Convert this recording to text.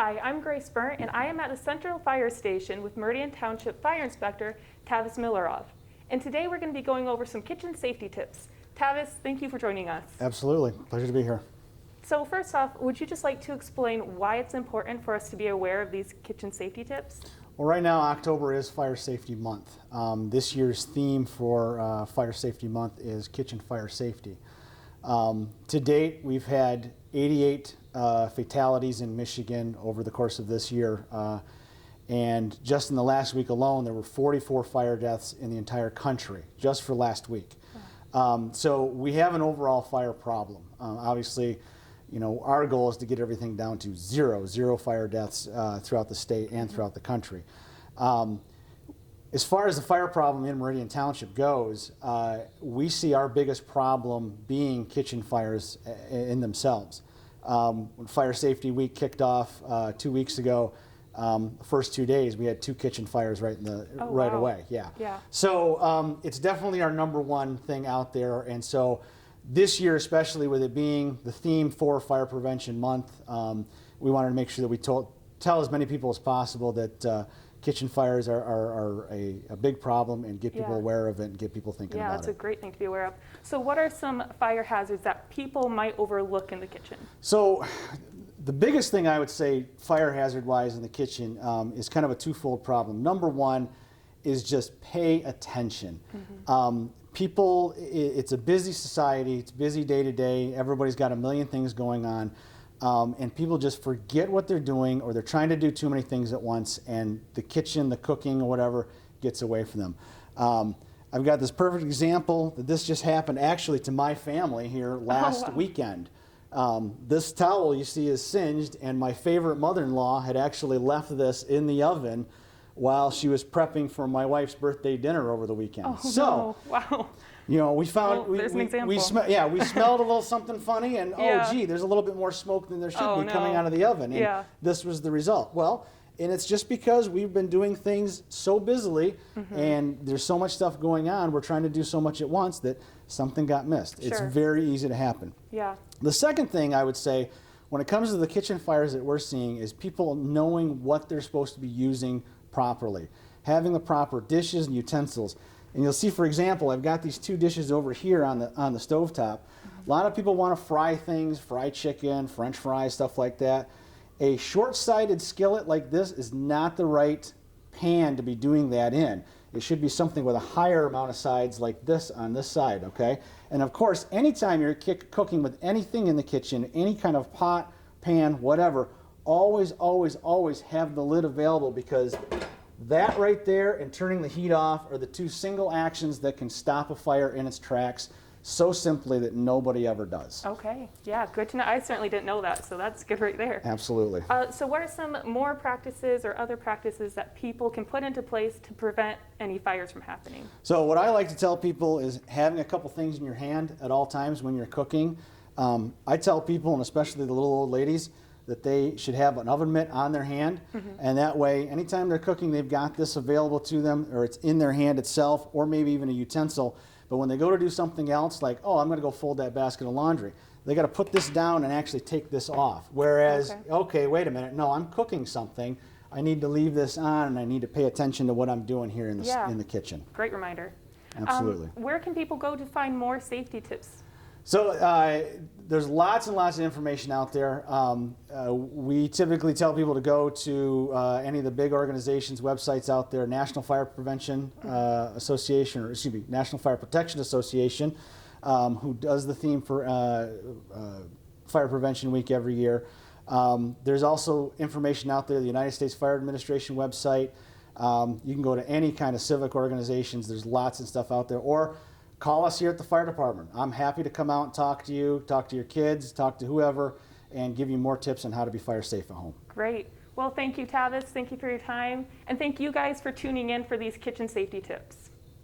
Hi, I'm Grace Burnt, and I am at the Central Fire Station with Meridian Township Fire Inspector Tavis Millerov. And today we're going to be going over some kitchen safety tips. Tavis, thank you for joining us. Absolutely. Pleasure to be here. So first off, would you just like to explain why it's important for us to be aware of these kitchen safety tips? Well, right now, October is Fire Safety Month. This year's theme for Fire Safety Month is kitchen fire safety. To date, we've had 88 fatalities in Michigan over the course of this year. And just in the last week alone, there were 44 fire deaths in the entire country, just for last week. So we have an overall fire problem. Obviously, you know, our goal is to get everything down to zero fire deaths throughout the state and throughout the country. As far as the fire problem in Meridian Township goes, we see our biggest problem being kitchen fires in themselves. When Fire Safety Week kicked off 2 weeks ago, the first 2 days we had 2 kitchen fires right away. Yeah. So it's definitely our #1 thing out there, and so this year, especially with it being the theme for Fire Prevention Month, we wanted to make sure that we tell as many people as possible that kitchen fires are a big problem and get people aware of it and get people thinking about it. Yeah, that's a great thing to be aware of. So what are some fire hazards that people might overlook in the kitchen? So the biggest thing I would say fire hazard wise in the kitchen is kind of a twofold problem. #1 is just pay attention. People, it's a busy society, it's busy day to day, everybody's got a million things going on, and people just forget what they're doing, or they're trying to do too many things at once, and the kitchen, the cooking, or whatever gets away from them. I've got this perfect example that this just happened actually to my family here last weekend. This towel you see is singed, and my favorite mother-in-law had actually left this in the oven while she was prepping for my wife's birthday dinner over the weekend. No. Wow. You know, we found, there's an example. we smelled a little something funny, and oh gee, there's a little bit more smoke than there should be coming out of the oven, and this was the result. Well, and it's just because we've been doing things so busily, and there's so much stuff going on, we're trying to do so much at once that something got missed. It's very easy to happen. The second thing I would say, when it comes to the kitchen fires that we're seeing, is people knowing what they're supposed to be using properly, having the proper dishes and utensils. And you'll see, for example, I've got these 2 dishes over here on the stovetop. A lot of people want to fry things, fry chicken, French fries, stuff like that. A short-sided skillet like this is not the right pan to be doing that in. It should be something with a higher amount of sides like this on this side, okay? And of course, anytime you're cooking with anything in the kitchen, any kind of pot, pan, whatever, always have the lid available, because that right there and turning the heat off are the 2 single actions that can stop a fire in its tracks so simply that nobody ever does. Okay, yeah, good to know. I certainly didn't know that, so that's good right there. Absolutely. So what are some more practices or other practices that people can put into place to prevent any fires from happening? So what I like to tell people is having a couple things in your hand at all times when you're cooking. I tell people, and especially the little old ladies, that they should have an oven mitt on their hand, and that way anytime they're cooking they've got this available to them, or it's in their hand itself, or maybe even a utensil. But when they go to do something else, like, oh, I'm going to go fold that basket of laundry, they got to put this down and actually take this off. Whereas, okay, wait a minute, no, I'm cooking something, I need to leave this on, and I need to pay attention to what I'm doing here in the kitchen. Great reminder. Absolutely. Where can people go to find more safety tips? So there's lots and lots of information out there. We typically tell people to go to any of the big organizations' websites out there, National Fire Prevention Association, or excuse me, National Fire Protection Association, who does the theme for Fire Prevention Week every year. There's also information out there, the United States Fire Administration website. You can go to any kind of civic organizations. There's lots of stuff out there. Or call us here at the fire department. I'm happy to come out and talk to you, talk to your kids, talk to whoever, and give you more tips on how to be fire safe at home. Great. Well, thank you, Tavis. Thank you for your time. And thank you guys for tuning in for these kitchen safety tips.